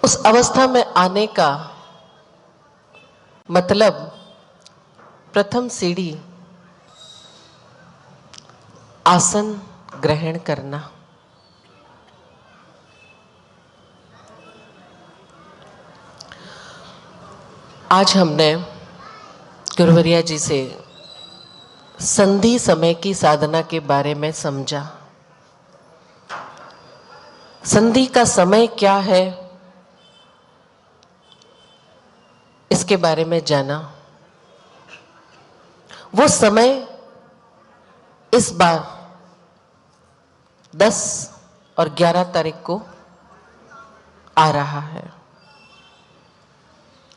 उस अवस्था में आने का मतलब प्रथम सीढ़ी आसन ग्रहण करना। आज हमने गुरुवरिया जी से संधि समय की साधना के बारे में समझा। संधि का समय क्या है इसके बारे में जाना। वो समय इस बार 10 और 11 तारीख को आ रहा है।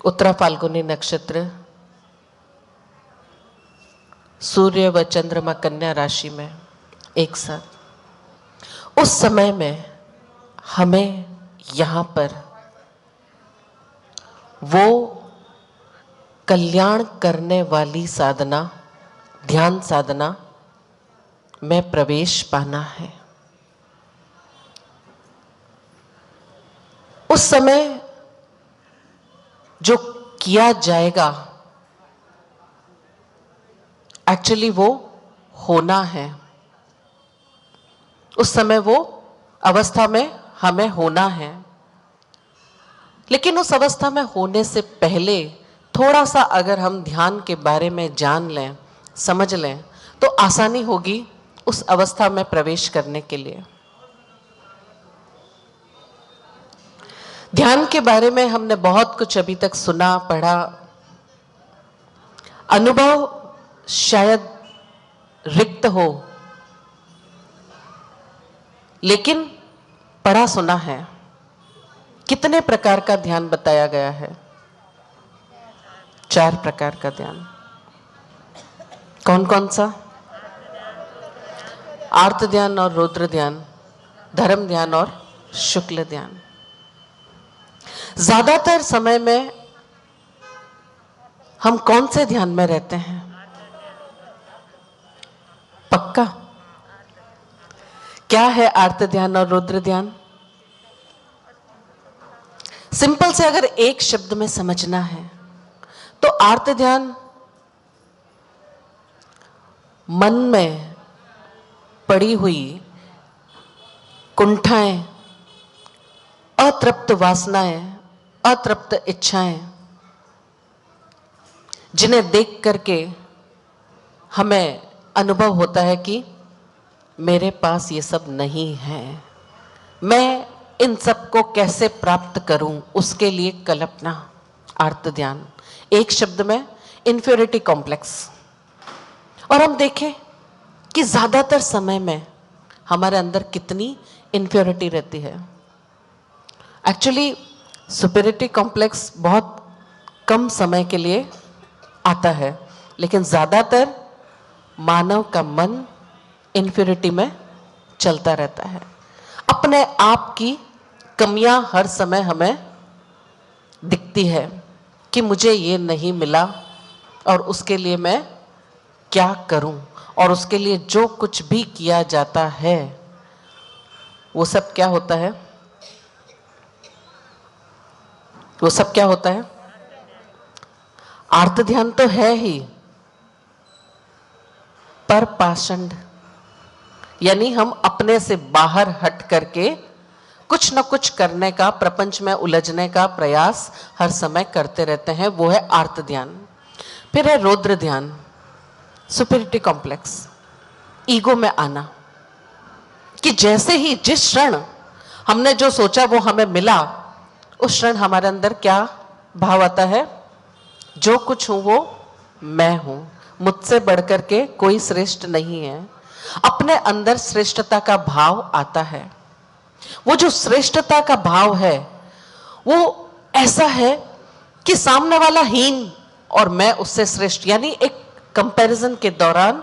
उत्तरा फाल्गुनी नक्षत्र, सूर्य व चंद्रमा कन्या राशि में एक साथ। उस समय में हमें यहाँ पर वो कल्याण करने वाली साधना, ध्यान साधना में प्रवेश पाना है। उस समय जो किया जाएगा एक्चुअली वो होना है। उस समय वो अवस्था में हमें होना है, लेकिन उस अवस्था में होने से पहले थोड़ा सा अगर हम ध्यान के बारे में जान लें, समझ लें, तो आसानी होगी उस अवस्था में प्रवेश करने के लिए। ध्यान के बारे में हमने बहुत कुछ अभी तक सुना, पढ़ा। अनुभव शायद रिक्त हो, लेकिन पढ़ा सुना है। कितने प्रकार का ध्यान बताया गया है? 4 प्रकार का ध्यान। कौन कौन सा? आर्त ध्यान और रुद्र ध्यान, धर्म ध्यान और शुक्ल ध्यान। ज्यादातर समय में हम कौन से ध्यान में रहते हैं? पक्का? क्या है आर्त ध्यान और रुद्र ध्यान? सिंपल से अगर एक शब्द में समझना है तो आर्त ध्यान मन में पड़ी हुई कुंठाएं, अतृप्त वासनाएं, अतृप्त इच्छाएं, जिन्हें देख करके हमें अनुभव होता है कि मेरे पास ये सब नहीं है, मैं इन सब को कैसे प्राप्त करूं, उसके लिए कल्पना। आर्त ध्यान एक शब्द में इंफीरियरिटी कॉम्प्लेक्स। और हम देखें कि ज्यादातर समय में हमारे अंदर कितनी इंफीरियरिटी रहती है। एक्चुअली सुपीरियरिटी कॉम्प्लेक्स बहुत कम समय के लिए आता है, लेकिन ज्यादातर मानव का मन इंफीरियरिटी में चलता रहता है। अपने आप की कमियां हर समय हमें दिखती है कि मुझे ये नहीं मिला और उसके लिए मैं क्या करूं, और उसके लिए जो कुछ भी किया जाता है वो सब क्या होता है? वो सब क्या होता है? आर्त ध्यान तो है ही, पर पाषंड, यानी हम अपने से बाहर हट करके कुछ न कुछ करने का, प्रपंच में उलझने का प्रयास हर समय करते रहते हैं। वो है आर्त ध्यान। फिर है रौद्र ध्यान, सुपीरियरिटी कॉम्प्लेक्स, ईगो में आना, कि जैसे ही जिस क्षण हमने जो सोचा वो हमें मिला, उस क्षण हमारे अंदर क्या भाव आता है? जो कुछ हूं वो मैं हूं, मुझसे बढ़कर के कोई श्रेष्ठ नहीं है। अपने अंदर श्रेष्ठता का भाव आता है। वो जो श्रेष्ठता का भाव है वो ऐसा है कि सामने वाला हीन और मैं उससे श्रेष्ठ, यानी एक कंपैरिजन के दौरान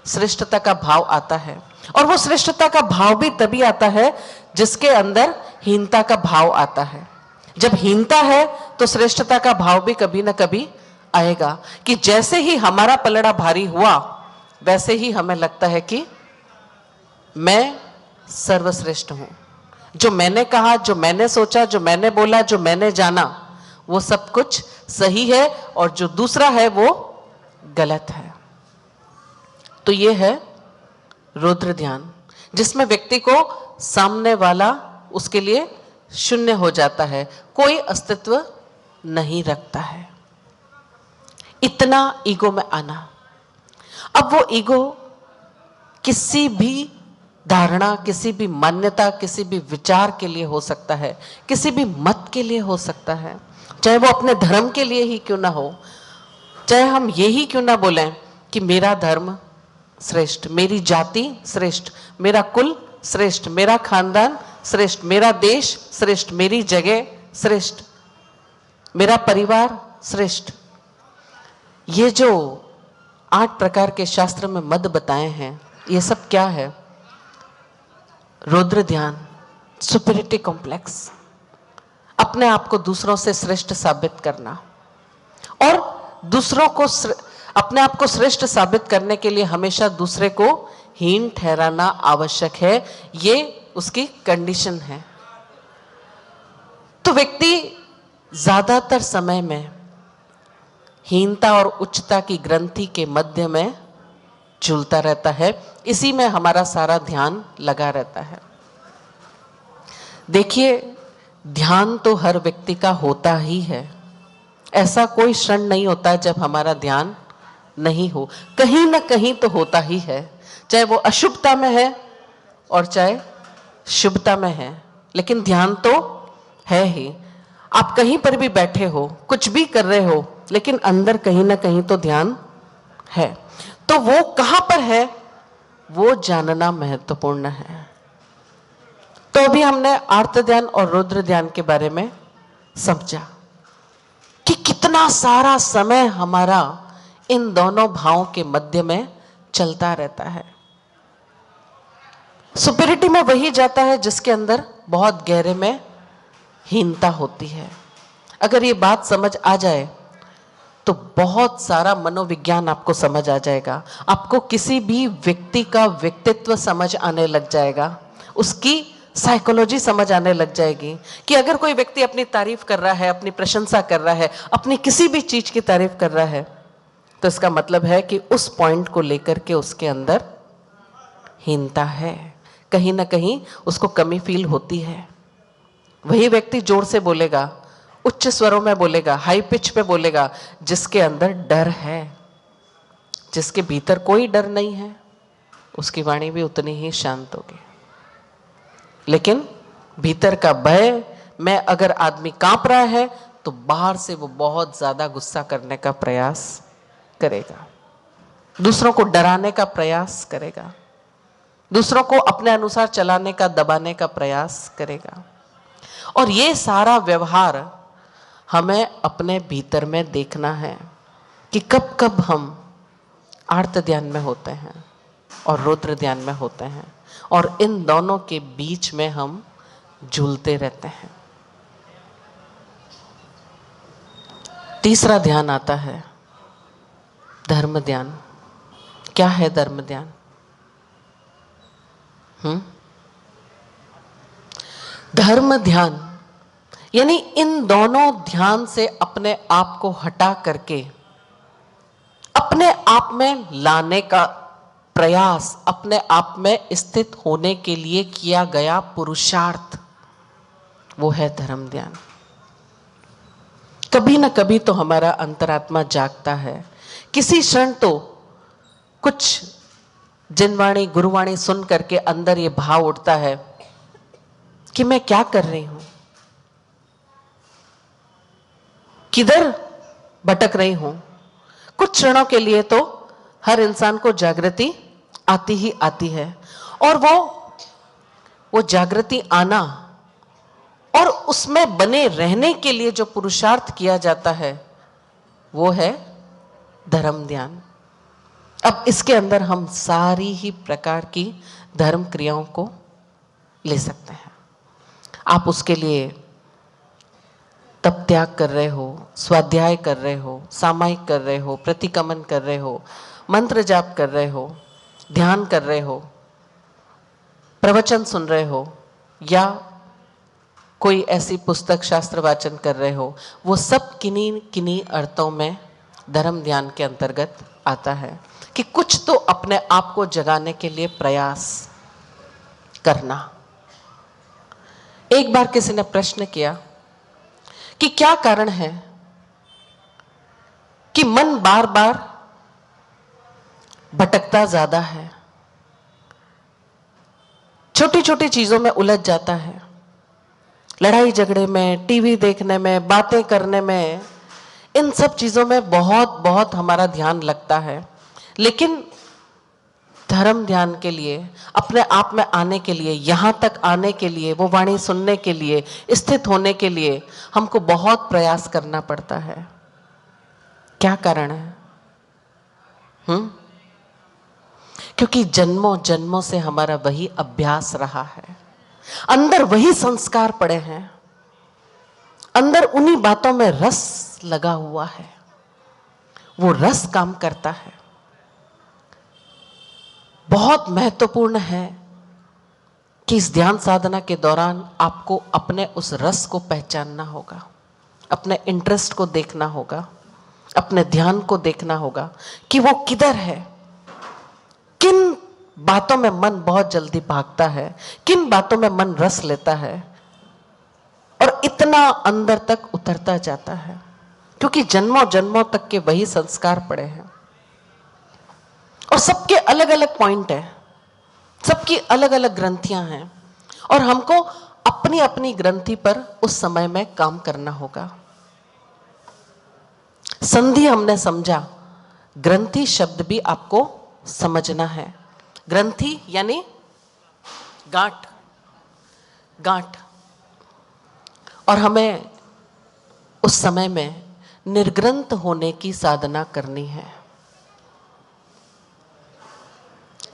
श्रेष्ठता का भाव आता है। और वो श्रेष्ठता का भाव भी तभी आता है जिसके अंदर हीनता का भाव आता है। जब हीनता है तो श्रेष्ठता का भाव भी कभी ना कभी आएगा, कि जैसे ही हमारा पलड़ा भारी हुआ वैसे ही हमें लगता है कि मैं सर्वश्रेष्ठ हूं। जो मैंने कहा, जो मैंने सोचा, जो मैंने बोला, जो मैंने जाना, वो सब कुछ सही है और जो दूसरा है वो गलत है। तो ये है रुद्र ध्यान, जिसमें व्यक्ति को सामने वाला उसके लिए शून्य हो जाता है, कोई अस्तित्व नहीं रखता है। इतना ईगो में आना। अब वो ईगो किसी भी धारणा, किसी भी मान्यता, किसी भी विचार के लिए हो सकता है, किसी भी मत के लिए हो सकता है, चाहे वो अपने धर्म के लिए ही क्यों ना हो, चाहे हम यही क्यों ना बोलें कि मेरा धर्म श्रेष्ठ, मेरी जाति श्रेष्ठ, मेरा कुल श्रेष्ठ, मेरा खानदान श्रेष्ठ, मेरा देश श्रेष्ठ, मेरी जगह श्रेष्ठ, मेरा परिवार श्रेष्ठ। ये जो 8 प्रकार के शास्त्र में मत बताए हैं, ये सब क्या है? रुद्र ध्यान, सुपीरियरिटी कॉम्प्लेक्स, अपने आप को दूसरों से श्रेष्ठ साबित करना और दूसरों को अपने आप को श्रेष्ठ साबित करने के लिए हमेशा दूसरे को हीन ठहराना आवश्यक है। ये उसकी कंडीशन है। तो व्यक्ति ज्यादातर समय में हीनता और उच्चता की ग्रंथि के मध्य में झूलता रहता है। इसी में हमारा सारा ध्यान लगा रहता है। देखिए, ध्यान तो हर व्यक्ति का होता ही है। ऐसा कोई क्षण नहीं होता जब हमारा ध्यान नहीं हो, कहीं ना कहीं तो होता ही है, चाहे वो अशुभता में है और चाहे शुभता में है, लेकिन ध्यान तो है ही। आप कहीं पर भी बैठे हो, कुछ भी कर रहे हो, लेकिन अंदर कहीं ना कहीं तो ध्यान है। तो वो कहां पर है, वो जानना महत्वपूर्ण है। तो अभी हमने आर्त ध्यान और रुद्र ध्यान के बारे में समझा कि कितना सारा समय हमारा इन दोनों भावों के मध्य में चलता रहता है। सुपीरियरिटी में वही जाता है जिसके अंदर बहुत गहरे में हीनता होती है। अगर ये बात समझ आ जाए तो बहुत सारा मनोविज्ञान आपको समझ आ जाएगा। आपको किसी भी व्यक्ति का व्यक्तित्व समझ आने लग जाएगा, उसकी साइकोलॉजी समझ आने लग जाएगी कि अगर कोई व्यक्ति अपनी तारीफ कर रहा है, अपनी प्रशंसा कर रहा है, अपनी किसी भी चीज की तारीफ कर रहा है, तो इसका मतलब है कि उस पॉइंट को लेकर के उसके अंदर हीनता है, कहीं ना कहीं उसको कमी फील होती है। वही व्यक्ति जोर से बोलेगा, उच्च स्वरों में बोलेगा, हाई पिच पे बोलेगा, जिसके अंदर डर है। जिसके भीतर कोई डर नहीं है, उसकी वाणी भी उतनी ही शांत होगी। लेकिन भीतर का भय में अगर आदमी कांप रहा है तो बाहर से वो बहुत ज्यादा गुस्सा करने का प्रयास करेगा, दूसरों को डराने का प्रयास करेगा, दूसरों को अपने अनुसार चलाने का, दबाने का प्रयास करेगा। और ये सारा व्यवहार हमें अपने भीतर में देखना है कि कब कब हम आर्त ध्यान में होते हैं और रुद्र ध्यान में होते हैं, और इन दोनों के बीच में हम झूलते रहते हैं। तीसरा ध्यान आता है धर्म ध्यान। क्या है धर्म ध्यान? धर्म ध्यान यानी इन दोनों ध्यान से अपने आप को हटा करके अपने आप में लाने का प्रयास, अपने आप में स्थित होने के लिए किया गया पुरुषार्थ, वो है धर्म ध्यान। कभी ना कभी तो हमारा अंतरात्मा जागता है। किसी क्षण तो कुछ जिनवाणी गुरुवाणी सुन करके अंदर ये भाव उठता है कि मैं क्या कर रही हूं, किधर भटक रही हूं। कुछ क्षणों के लिए तो हर इंसान को जागृति आती ही आती है, और वो जागृति आना और उसमें बने रहने के लिए जो पुरुषार्थ किया जाता है वो है धर्म ध्यान। अब इसके अंदर हम सारी ही प्रकार की धर्म क्रियाओं को ले सकते हैं। आप उसके लिए तप त्याग कर रहे हो, स्वाध्याय कर रहे हो, सामायिक कर रहे हो, प्रतिक्रमण कर रहे हो, मंत्र जाप कर रहे हो, ध्यान कर रहे हो, प्रवचन सुन रहे हो, या कोई ऐसी पुस्तक शास्त्र वाचन कर रहे हो, वो सब किन्हीं किन्हीं अर्थों में धर्म ध्यान के अंतर्गत आता है कि कुछ तो अपने आप को जगाने के लिए प्रयास करना। एक बार किसी ने प्रश्न किया कि क्या कारण है कि मन बार बार भटकता ज्यादा है, छोटी छोटी चीजों में उलझ जाता है, लड़ाई झगड़े में, टीवी देखने में, बातें करने में, इन सब चीजों में बहुत बहुत हमारा ध्यान लगता है, लेकिन धर्म ध्यान के लिए, अपने आप में आने के लिए, यहां तक आने के लिए, वो वाणी सुनने के लिए, स्थित होने के लिए हमको बहुत प्रयास करना पड़ता है। क्या कारण है? क्योंकि जन्मों जन्मों से हमारा वही अभ्यास रहा है, अंदर वही संस्कार पड़े हैं, अंदर उन्हीं बातों में रस लगा हुआ है, वो रस काम करता है। बहुत महत्वपूर्ण है कि इस ध्यान साधना के दौरान आपको अपने उस रस को पहचानना होगा, अपने इंटरेस्ट को देखना होगा, अपने ध्यान को देखना होगा कि वो किधर है, किन बातों में मन बहुत जल्दी भागता है, किन बातों में मन रस लेता है और इतना अंदर तक उतरता जाता है, क्योंकि जन्मों जन्मों तक के वही संस्कार पड़े हैं और सबके अलग अलग पॉइंट है, सबकी अलग अलग ग्रंथियां हैं और हमको अपनी अपनी ग्रंथि पर उस समय में काम करना होगा। संधि हमने समझा, ग्रंथि शब्द भी आपको समझना है। ग्रंथि यानी गांठ, गांठ, और हमें उस समय में निर्ग्रंथ होने की साधना करनी है,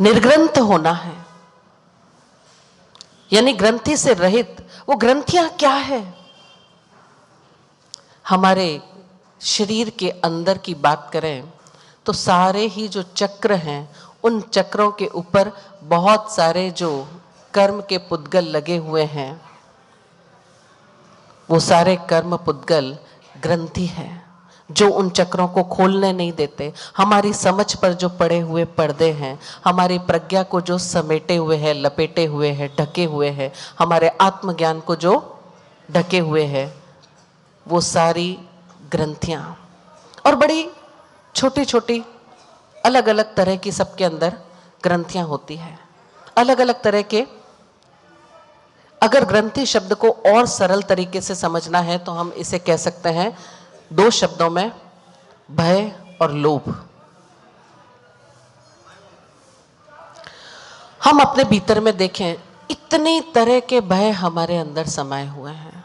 निर्ग्रंथ होना है, यानी ग्रंथि से रहित। वो ग्रंथियां क्या है? हमारे शरीर के अंदर की बात करें तो सारे ही जो चक्र हैं, उन चक्रों के ऊपर बहुत सारे जो कर्म के पुद्गल लगे हुए हैं, वो सारे कर्म पुद्गल ग्रंथि है जो उन चक्रों को खोलने नहीं देते। हमारी समझ पर जो पड़े हुए पर्दे हैं, हमारी प्रज्ञा को जो समेटे हुए हैं, लपेटे हुए हैं, ढके हुए हैं, हमारे आत्मज्ञान को जो ढके हुए हैं, वो सारी ग्रंथियां, और बड़ी छोटी छोटी अलग अलग तरह की सबके अंदर ग्रंथियां होती है, अलग अलग तरह के। अगर ग्रंथि शब्द को और सरल तरीके से समझना है तो हम इसे कह सकते हैं दो शब्दों में, भय और लोभ। हम अपने भीतर में देखें, इतनी तरह के भय हमारे अंदर समाये हुए हैं,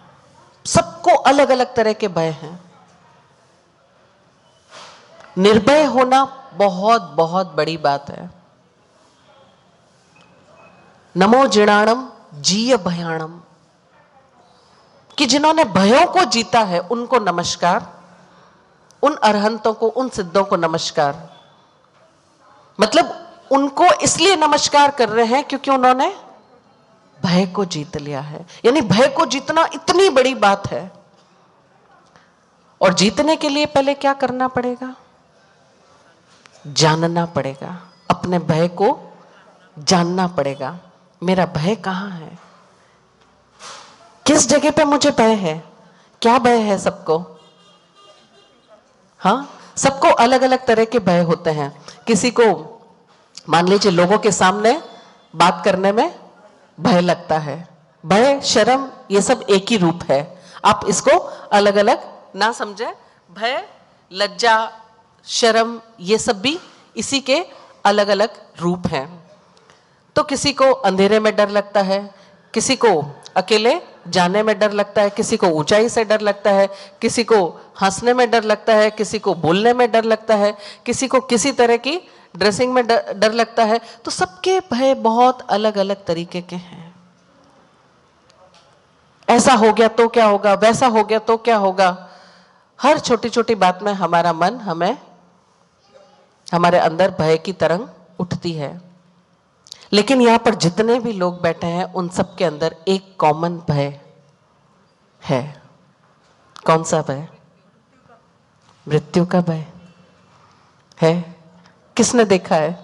सबको अलग अलग तरह के भय हैं। निर्भय होना बहुत बहुत बड़ी बात है। नमो जिणाणम जीय भयाणम, कि जिन्होंने भयों को जीता है उनको नमस्कार, उन अरहंतों को, उन सिद्धों को नमस्कार। मतलब उनको इसलिए नमस्कार कर रहे हैं क्योंकि उन्होंने भय को जीत लिया है। यानी भय को जीतना इतनी बड़ी बात है, और जीतने के लिए पहले क्या करना पड़ेगा? जानना पड़ेगा, अपने भय को जानना पड़ेगा। मेरा भय कहाँ है, किस जगह पे मुझे भय है, क्या भय है सबको? हाँ, सबको अलग अलग तरह के भय होते हैं। किसी को मान लीजिए लोगों के सामने बात करने में भय लगता है। भय, शर्म, ये सब एक ही रूप है, आप इसको अलग अलग ना समझे। भय, लज्जा, शर्म, ये सब भी इसी के अलग अलग रूप हैं। तो किसी को अंधेरे में डर लगता है, किसी को अकेले जाने में डर लगता है, किसी को ऊंचाई से डर लगता है, किसी को हंसने में डर लगता है, किसी को बोलने में डर लगता है, किसी को किसी तरह की ड्रेसिंग में डर लगता है। तो सबके भय बहुत अलग अलग तरीके के हैं। ऐसा हो गया तो क्या होगा, वैसा हो गया तो क्या होगा। हर छोटी छोटी बात में हमारा मन, हमारे अंदर भय की तरंग उठती है। लेकिन यहां पर जितने भी लोग बैठे हैं उन सब के अंदर एक कॉमन भय है। कौन सा भय? मृत्यु का भय है। किसने देखा है?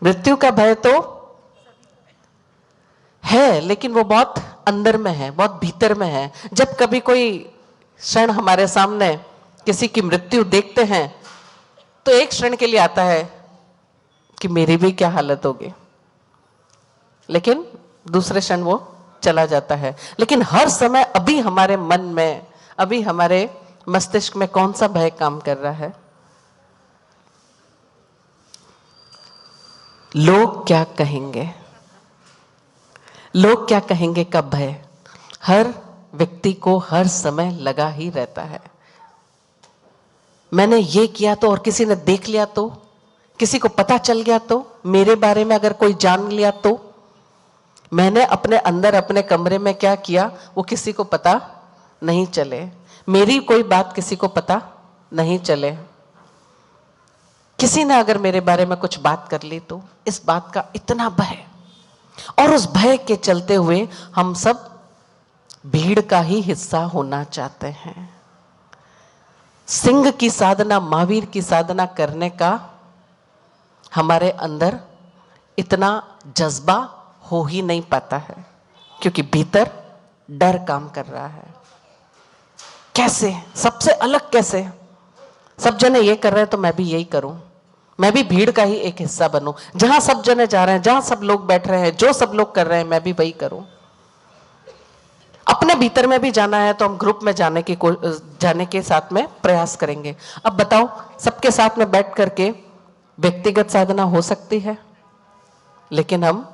मृत्यु का भय तो है, लेकिन वो बहुत अंदर में है, बहुत भीतर में है। जब कभी कोई क्षण हमारे सामने किसी की मृत्यु देखते हैं तो एक क्षण के लिए आता है कि मेरी भी क्या हालत होगी, लेकिन दूसरे क्षण वो चला जाता है। लेकिन हर समय अभी हमारे मन में, अभी हमारे मस्तिष्क में कौन सा भय काम कर रहा है? लोग क्या कहेंगे, लोग क्या कहेंगे का भय हर व्यक्ति को हर समय लगा ही रहता है। मैंने ये किया तो, और किसी ने देख लिया तो, किसी को पता चल गया तो, मेरे बारे में अगर कोई जान लिया तो, मैंने अपने अंदर अपने कमरे में क्या किया वो किसी को पता नहीं चले, मेरी कोई बात किसी को पता नहीं चले। किसी ने अगर मेरे बारे में कुछ बात कर ली तो, इस बात का इतना भय, और उस भय के चलते हुए हम सब भीड़ का ही हिस्सा होना चाहते हैं। सिंह की साधना, महावीर की साधना करने का हमारे अंदर इतना जज्बा हो ही नहीं पाता है, क्योंकि भीतर डर काम कर रहा है। कैसे सबसे अलग, कैसे सब जने ये कर रहे हैं तो मैं भी यही करूं, मैं भी भीड़ का ही एक हिस्सा बनूं, जहां सब जने जा रहे हैं, जहां सब लोग बैठ रहे हैं, जो सब लोग कर रहे हैं मैं भी वही करूं। अपने भीतर में भी जाना है तो हम ग्रुप में जाने के साथ में प्रयास करेंगे। अब बताओ, सबके साथ में बैठ करके व्यक्तिगत साधना हो सकती है, लेकिन हम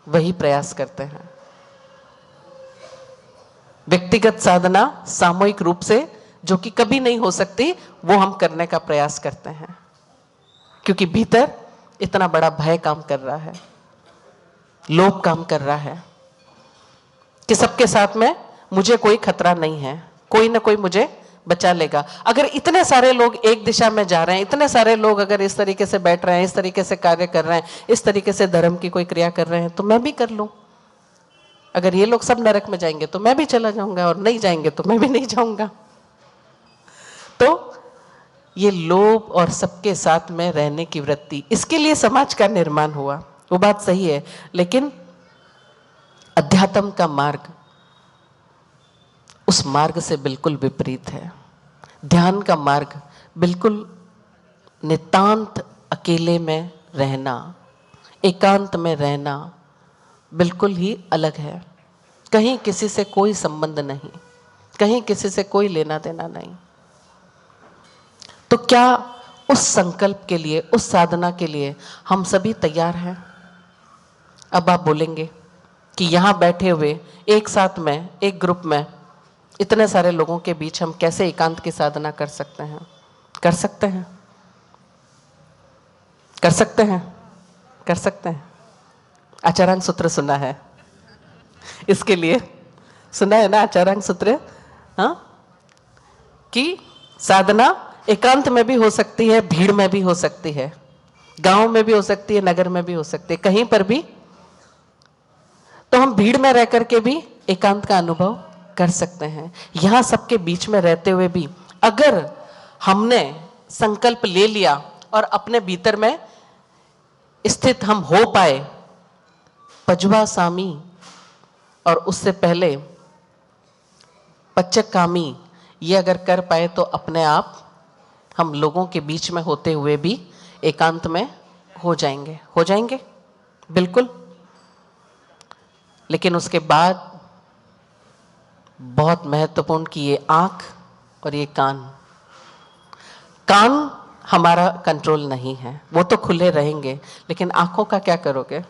वही प्रयास करते हैं। व्यक्तिगत साधना सामूहिक रूप से जो कि कभी नहीं हो सकती, वो हम करने का प्रयास करते हैं, क्योंकि भीतर इतना बड़ा भय काम कर रहा है, लोभ काम कर रहा है कि सबके साथ में मुझे कोई खतरा नहीं है, कोई ना कोई मुझे बचा लेगा। अगर इतने सारे लोग एक दिशा में जा रहे हैं, इतने सारे लोग अगर इस तरीके से बैठ रहे हैं, इस तरीके से कार्य कर रहे हैं, इस तरीके से धर्म की कोई क्रिया कर रहे हैं, तो मैं भी कर लूं। अगर ये लोग सब नरक में जाएंगे तो मैं भी चला जाऊंगा, और नहीं जाएंगे तो मैं भी नहीं जाऊंगा। तो ये लोभ और सबके साथ में रहने की वृत्ति, इसके लिए समाज का निर्माण हुआ, वो बात सही है। लेकिन अध्यात्म का मार्ग उस मार्ग से बिल्कुल विपरीत है। ध्यान का मार्ग बिल्कुल नितांत अकेले में रहना, एकांत में रहना बिल्कुल ही अलग है। कहीं किसी से कोई संबंध नहीं, कहीं किसी से कोई लेना देना नहीं। तो क्या उस संकल्प के लिए, उस साधना के लिए हम सभी तैयार हैं? अब आप बोलेंगे कि यहां बैठे हुए एक साथ में, एक ग्रुप में, इतने सारे लोगों के बीच हम कैसे एकांत की साधना कर सकते हैं? कर सकते हैं, कर सकते हैं, कर सकते हैं। आचारांग सूत्र सुना है? इसके लिए सुना है ना आचारांग सूत्र? हाँ, कि साधना एकांत में भी हो सकती है, भीड़ में भी हो सकती है, गांव में भी हो सकती है, नगर में भी हो सकती है, कहीं पर भी। तो हम भीड़ में रह करके भी एकांत का अनुभव कर सकते हैं। यहां सबके बीच में रहते हुए भी अगर हमने संकल्प ले लिया और अपने भीतर में स्थित हम हो पाए, पजवा सामी और उससे पहले पच्चक कामी, ये अगर कर पाए तो अपने आप हम लोगों के बीच में होते हुए भी एकांत में हो जाएंगे, हो जाएंगे बिल्कुल। लेकिन उसके बाद बहुत महत्वपूर्ण कि ये आंख और ये कान, कान हमारा कंट्रोल नहीं है, वो तो खुले रहेंगे, लेकिन आंखों का क्या करोगे?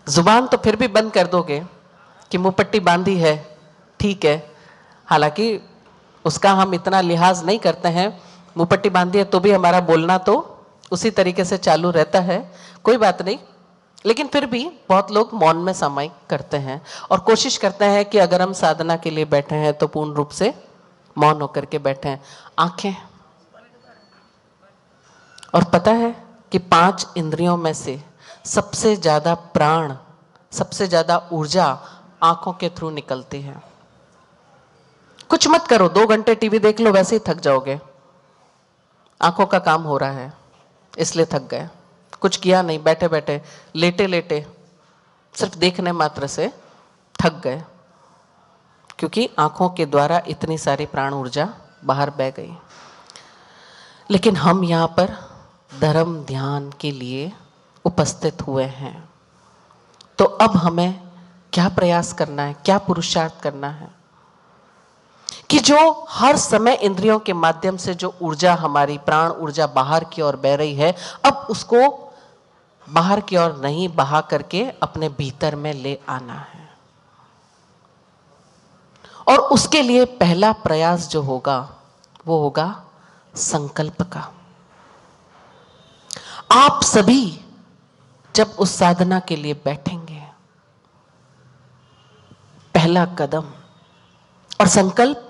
जुबान तो फिर भी बंद कर दोगे कि मुंह पट्टी बांधी है, ठीक है, हालांकि उसका हम इतना लिहाज नहीं करते हैं, मुंह पट्टी बांधी है तो भी हमारा बोलना तो उसी तरीके से चालू रहता है, कोई बात नहीं। लेकिन फिर भी बहुत लोग मौन में सामायिक करते हैं और कोशिश करते हैं कि अगर हम साधना के लिए बैठे हैं तो पूर्ण रूप से मौन होकर के बैठे हैं। आंखें, और पता है कि 5 इंद्रियों में से सबसे ज्यादा प्राण सबसे ज्यादा ऊर्जा आंखों के थ्रू निकलती है। कुछ मत करो, 2 घंटे टीवी देख लो, वैसे ही थक जाओगे। आंखों का काम हो रहा है, इसलिए थक गए। कुछ किया नहीं, बैठे बैठे लेटे लेटे सिर्फ देखने मात्र से थक गए, क्योंकि आंखों के द्वारा इतनी सारी प्राण ऊर्जा बाहर बह गई। लेकिन हम यहाँ पर धर्म ध्यान के लिए उपस्थित हुए हैं, तो अब हमें क्या प्रयास करना है, क्या पुरुषार्थ करना है कि जो हर समय इंद्रियों के माध्यम से जो ऊर्जा, हमारी प्राण ऊर्जा बाहर की ओर बह रही है, अब उसको बाहर की ओर नहीं बहा करके अपने भीतर में ले आना है। और उसके लिए पहला प्रयास जो होगा वो होगा संकल्प का। आप सभी जब उस साधना के लिए बैठेंगे, पहला कदम, और संकल्प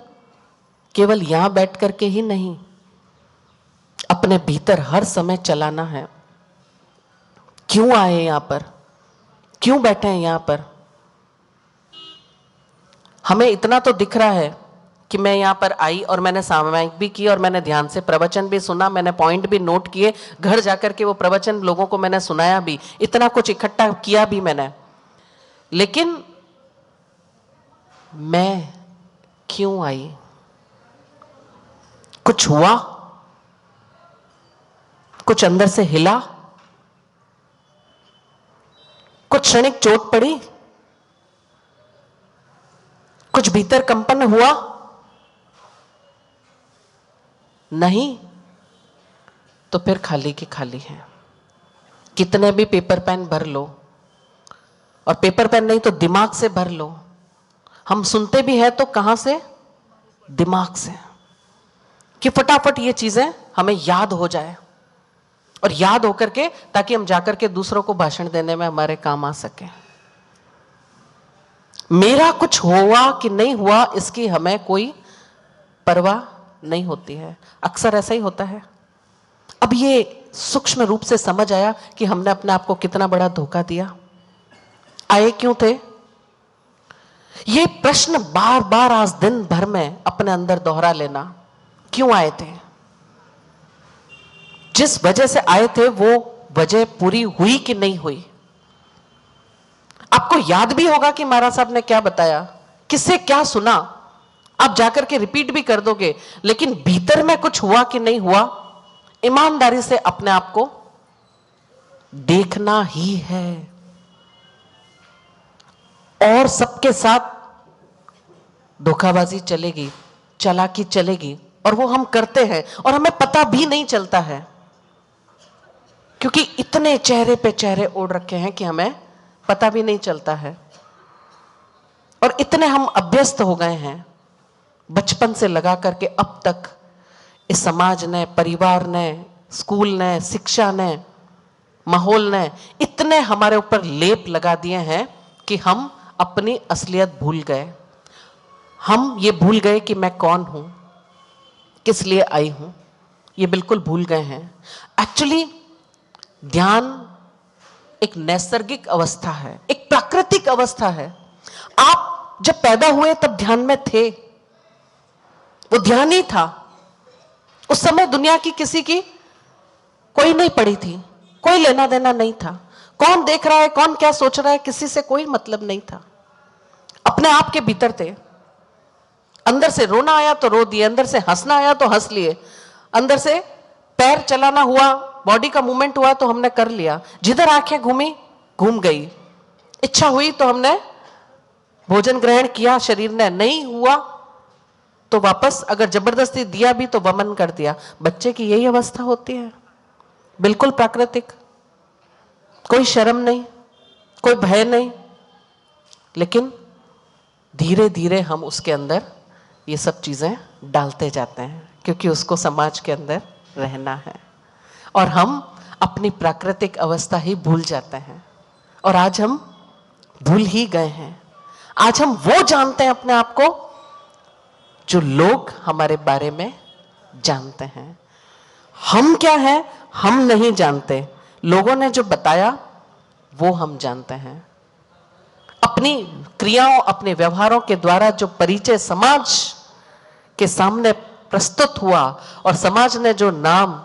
केवल यहां बैठ करके ही नहीं, अपने भीतर हर समय चलाना है। क्यों आए यहां पर, क्यों बैठे हैं यहां पर? हमें इतना तो दिख रहा है कि मैं यहाँ पर आई और मैंने सामायिक भी की और मैंने ध्यान से प्रवचन भी सुना, मैंने पॉइंट भी नोट किए, घर जाकर के वो प्रवचन लोगों को मैंने सुनाया भी, इतना कुछ इकट्ठा किया भी मैंने। लेकिन मैं क्यों आई? कुछ हुआ? कुछ अंदर से हिला? कुछ क्षणिक चोट पड़ी? कुछ भीतर कंपन हुआ? नहीं, तो फिर खाली की खाली है। कितने भी पेपर पेन भर लो, और पेपर पेन नहीं तो दिमाग से भर लो। हम सुनते भी हैं तो कहां से? दिमाग से, कि फटाफट ये चीजें हमें याद हो जाए, और याद होकर के ताकि हम जाकर के दूसरों को भाषण देने में हमारे काम आ सके। मेरा कुछ हुआ कि नहीं हुआ इसकी हमें कोई परवाह नहीं होती है। अक्सर ऐसा ही होता है। अब ये सूक्ष्म रूप से समझ आया कि हमने अपने आप को कितना बड़ा धोखा दिया। आए क्यों थे? ये प्रश्न बार बार आज दिन भर में अपने अंदर दोहरा लेना, क्यों आए थे? जिस वजह से आए थे वो वजह पूरी हुई कि नहीं हुई? आपको याद भी होगा कि महाराज साहब ने क्या बताया, किससे क्या सुना, आप जाकर के रिपीट भी कर दोगे, लेकिन भीतर में कुछ हुआ कि नहीं हुआ, ईमानदारी से अपने आप को देखना ही है। और सबके साथ धोखाबाजी चलेगी, चालाकी चलेगी, और वो हम करते हैं और हमें पता भी नहीं चलता है, क्योंकि इतने चेहरे पे चेहरे ओढ़ रखे हैं कि हमें पता भी नहीं चलता है। और इतने हम अभ्यस्त हो गए हैं बचपन से लगा करके अब तक, इस समाज ने, परिवार ने, स्कूल ने, शिक्षा ने, माहौल ने इतने हमारे ऊपर लेप लगा दिए हैं कि हम अपनी असलियत भूल गए। हम ये भूल गए कि मैं कौन हूं, किस लिए आई हूं, ये बिल्कुल भूल गए हैं। एक्चुअली ध्यान एक नैसर्गिक अवस्था है, एक प्राकृतिक अवस्था है। आप जब पैदा हुए तब ध्यान में थे, वो ध्यान ही था। उस समय दुनिया की किसी की कोई नहीं पड़ी थी, कोई लेना देना नहीं था। कौन देख रहा है, कौन क्या सोच रहा है, किसी से कोई मतलब नहीं था। अपने आप के भीतर थे। अंदर से रोना आया तो रो दिए, अंदर से हंसना आया तो हंस लिए, अंदर से पैर चलाना हुआ, बॉडी का मूवमेंट हुआ तो हमने कर लिया, जिधर आंखें घूमी घूम गई, इच्छा हुई तो हमने भोजन ग्रहण किया, शरीर ने नहीं हुआ तो वापस, अगर जबरदस्ती दिया भी तो वमन कर दिया। बच्चे की यही अवस्था होती है, बिल्कुल प्राकृतिक, कोई शर्म नहीं, कोई भय नहीं। लेकिन धीरे धीरे हम उसके अंदर ये सब चीजें डालते जाते हैं, क्योंकि उसको समाज के अंदर रहना है, और हम अपनी प्राकृतिक अवस्था ही भूल जाते हैं। और आज हम भूल ही गए हैं। आज हम वो जानते हैं अपने आप को जो लोग हमारे बारे में जानते हैं। हम क्या है हम नहीं जानते, लोगों ने जो बताया वो हम जानते हैं। अपनी क्रियाओं, अपने व्यवहारों के द्वारा जो परिचय समाज के सामने प्रस्तुत हुआ और समाज ने जो नाम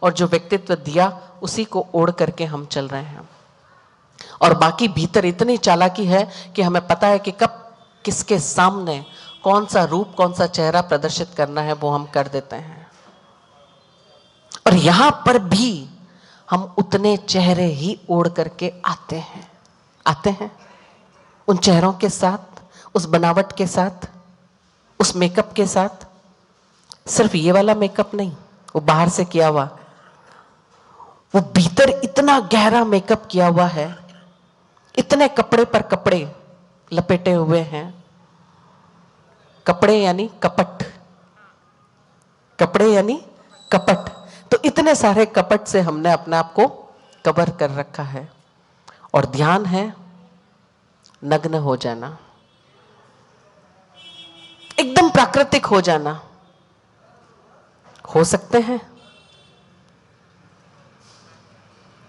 और जो व्यक्तित्व दिया, उसी को ओढ़ करके हम चल रहे हैं। और बाकी भीतर इतनी चालाकी है कि हमें पता है कि कब किसके सामने कौन सा रूप, कौन सा चेहरा प्रदर्शित करना है, वो हम कर देते हैं। और यहां पर भी हम उतने चेहरे ही ओढ़ करके आते हैं उन चेहरों के साथ, उस बनावट के साथ, उस मेकअप के साथ। सिर्फ ये वाला मेकअप नहीं, वो बाहर से किया हुआ, वो भीतर इतना गहरा मेकअप किया हुआ है, इतने कपड़े पर कपड़े लपेटे हुए हैं। कपड़े यानी कपट, कपड़े यानी कपट। तो इतने सारे कपट से हमने अपने आप को कवर कर रखा है। और ध्यान है नग्न हो जाना, एकदम प्राकृतिक हो जाना। हो सकते हैं,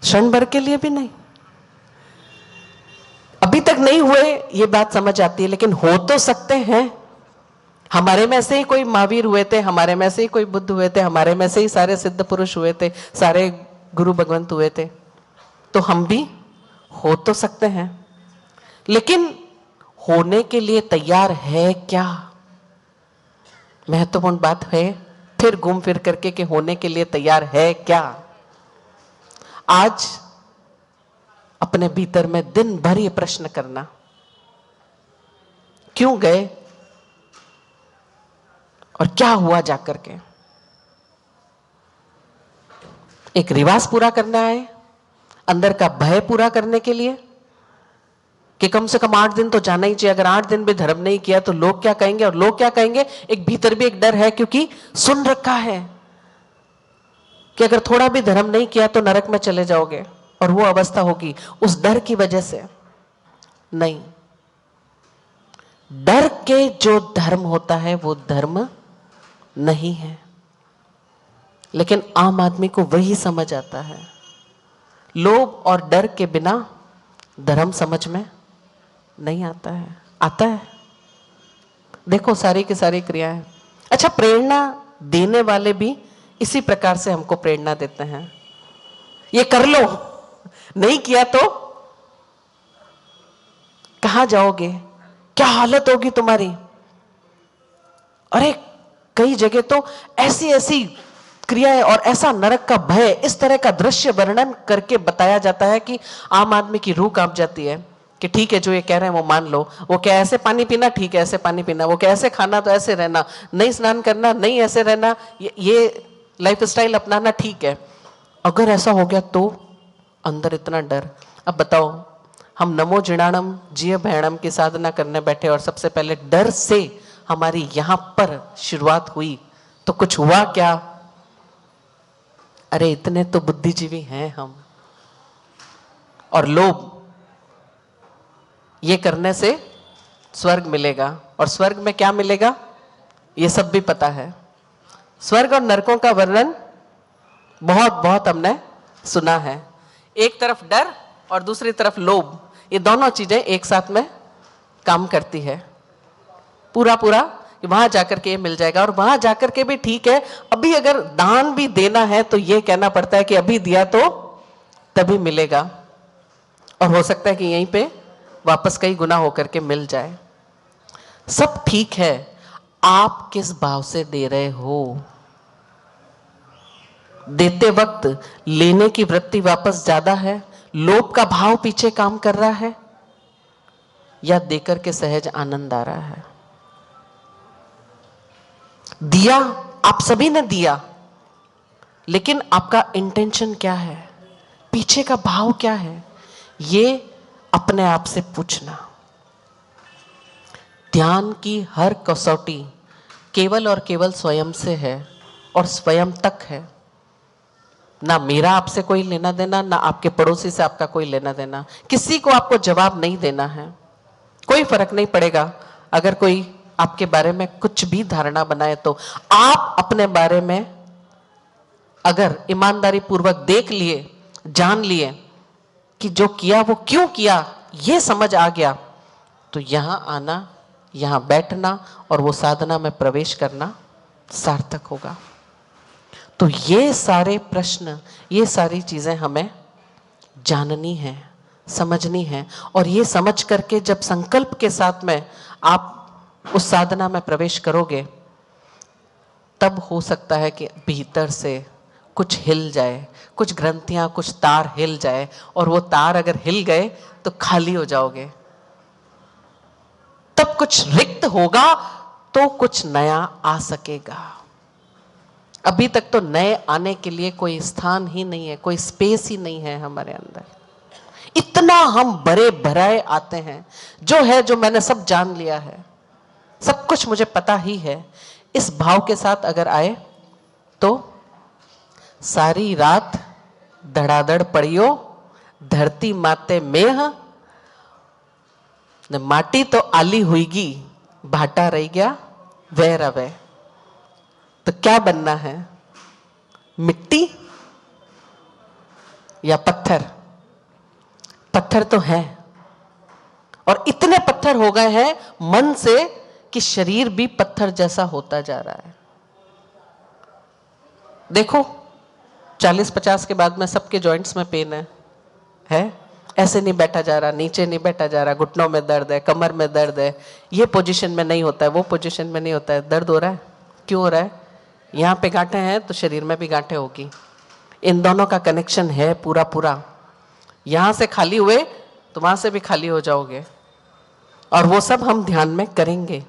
क्षण भर के लिए भी नहीं। अभी तक नहीं हुए ये बात समझ आती है, लेकिन हो तो सकते हैं। हमारे में से ही कोई महावीर हुए थे, हमारे में से ही कोई बुद्ध हुए थे, हमारे में से ही सारे सिद्ध पुरुष हुए थे, सारे गुरु भगवंत हुए थे। तो हम भी हो तो सकते हैं, लेकिन होने के लिए तैयार है क्या? महत्वपूर्ण बात है, फिर घूम फिर करके कि होने के लिए तैयार है क्या। आज अपने भीतर में दिन भर ये प्रश्न करना, क्यों गए और क्या हुआ जाकर के। एक रिवाज पूरा करना है, अंदर का भय पूरा करने के लिए कि कम से कम 8 दिन तो जाना ही चाहिए। अगर 8 दिन भी धर्म नहीं किया तो लोग क्या कहेंगे, और लोग क्या कहेंगे। एक भीतर भी एक डर है, क्योंकि सुन रखा है कि अगर थोड़ा भी धर्म नहीं किया तो नरक में चले जाओगे, और वो अवस्था होगी। उस डर की वजह से नहीं, डर के जो धर्म होता है वो धर्म नहीं है। लेकिन आम आदमी को वही समझ आता है। लोभ और डर के बिना धर्म समझ में नहीं आता है। आता है, देखो सारी की सारी क्रियाएं। अच्छा, प्रेरणा देने वाले भी इसी प्रकार से हमको प्रेरणा देते हैं, ये कर लो, नहीं किया तो कहां जाओगे, क्या हालत होगी तुम्हारी। अरे कई जगह तो ऐसी ऐसी क्रियाएं और ऐसा नरक का भय, इस तरह का दृश्य वर्णन करके बताया जाता है कि आम आदमी की रूह कांप जाती है कि ठीक है जो ये कह रहे हैं वो मान लो। वो क्या ऐसे पानी पीना, ठीक है ऐसे पानी पीना। वो क्या ऐसे खाना, तो ऐसे रहना। नहीं स्नान करना, नहीं ऐसे रहना। ये लाइफ स्टाइल अपनाना ठीक है। अगर ऐसा हो गया तो अंदर इतना डर। अब बताओ, हम नमो जिणाणम जिय भैणम की साधना करने बैठे और सबसे पहले डर से हमारी यहां पर शुरुआत हुई, तो कुछ हुआ क्या? अरे इतने तो बुद्धिजीवी हैं हम। और लोभ, ये करने से स्वर्ग मिलेगा, और स्वर्ग में क्या मिलेगा ये सब भी पता है। स्वर्ग और नरकों का वर्णन बहुत बहुत हमने सुना है। एक तरफ डर और दूसरी तरफ लोभ, ये दोनों चीजें एक साथ में काम करती है। पूरा पूरा वहां जाकर के ये मिल जाएगा, और वहां जाकर के भी ठीक है। अभी अगर दान भी देना है तो ये कहना पड़ता है कि अभी दिया तो तभी मिलेगा, और हो सकता है कि यहीं पे वापस कई गुना होकर के मिल जाए। सब ठीक है, आप किस भाव से दे रहे हो। देते वक्त लेने की वृत्ति वापस ज्यादा है, लोभ का भाव पीछे काम कर रहा है, या देकर के सहज आनंद आ रहा है। दिया, आप सभी ने दिया, लेकिन आपका इंटेंशन क्या है, पीछे का भाव क्या है, ये अपने आप से पूछना। ध्यान की हर कसौटी केवल और केवल स्वयं से है, और स्वयं तक है। ना मेरा आपसे कोई लेना देना, ना आपके पड़ोसी से आपका कोई लेना देना। किसी को आपको जवाब नहीं देना है। कोई फर्क नहीं पड़ेगा अगर कोई आपके बारे में कुछ भी धारणा बनाए, तो आप अपने बारे में अगर ईमानदारी पूर्वक देख लिए, जान लिए कि जो किया वो क्यों किया, ये समझ आ गया, तो यहाँ आना, यहाँ बैठना और वो साधना में प्रवेश करना सार्थक होगा। तो ये सारे प्रश्न, ये सारी चीजें हमें जाननी है, समझनी है। और ये समझ करके जब संकल्प के साथ में आप उस साधना में प्रवेश करोगे, तब हो सकता है कि भीतर से कुछ हिल जाए, कुछ ग्रंथियां, कुछ तार हिल जाए, और वो तार अगर हिल गए तो खाली हो जाओगे। तब कुछ रिक्त होगा तो कुछ नया आ सकेगा। अभी तक तो नए आने के लिए कोई स्थान ही नहीं है, कोई स्पेस ही नहीं है हमारे अंदर। इतना हम बड़े भराए आते हैं, जो है जो मैंने सब जान लिया है, सब कुछ मुझे पता ही है, इस भाव के साथ अगर आए तो सारी रात धड़ाधड़ पड़ियो, धरती माते मेह, न माटी तो आली हुईगी, भाटा रह गया वह रवे। तो क्या बनना है, मिट्टी या पत्थर? पत्थर तो है, और इतने पत्थर हो गए हैं मन से कि शरीर भी पत्थर जैसा होता जा रहा है। देखो 40-50 के बाद में सबके जॉइंट्स में पेन है? ऐसे नहीं बैठा जा रहा, नीचे नहीं बैठा जा रहा, घुटनों में दर्द है, कमर में दर्द है, ये पोजीशन में नहीं होता है, वो पोजीशन में नहीं होता है, दर्द हो रहा है। क्यों हो रहा है? यहाँ पे गांठें हैं तो शरीर में भी गांठें होगी। इन दोनों का कनेक्शन है पूरा पूरा। यहाँ से खाली हुए तो वहाँ से भी खाली हो जाओगे, और वो सब हम ध्यान में करेंगे,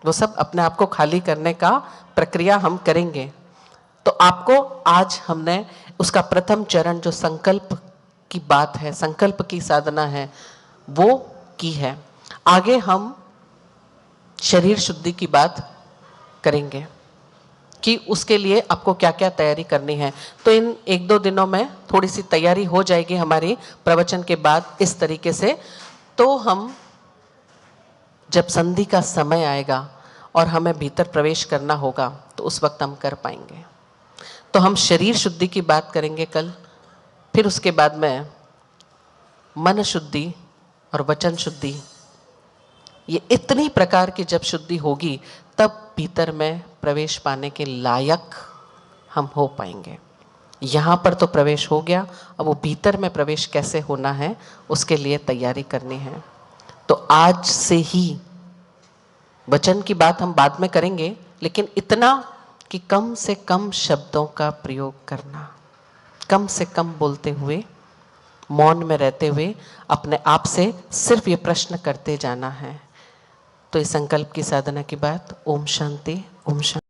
वो सब अपने आप को खाली करने का प्रक्रिया हम करेंगे। तो आपको आज हमने उसका प्रथम चरण जो संकल्प की बात है, संकल्प की साधना है, वो की है। आगे हम शरीर शुद्धि की बात करेंगे कि उसके लिए आपको क्या क्या तैयारी करनी है। तो इन 1-2 दिनों में थोड़ी सी तैयारी हो जाएगी हमारी प्रवचन के बाद इस तरीके से। तो हम जब संधि का समय आएगा और हमें भीतर प्रवेश करना होगा तो उस वक्त हम कर पाएंगे। तो हम शरीर शुद्धि की बात करेंगे कल, फिर उसके बाद में मन शुद्धि और वचन शुद्धि। ये इतनी प्रकार की जब शुद्धि होगी तब भीतर में प्रवेश पाने के लायक हम हो पाएंगे। यहाँ पर तो प्रवेश हो गया, अब वो भीतर में प्रवेश कैसे होना है उसके लिए तैयारी करनी है। तो आज से ही वचन की बात हम बाद में करेंगे, लेकिन इतना कि कम से कम शब्दों का प्रयोग करना, कम से कम बोलते हुए, मौन में रहते हुए अपने आप से सिर्फ ये प्रश्न करते जाना है। तो इस संकल्प की साधना की बात। ओम शांति, ओम शांति।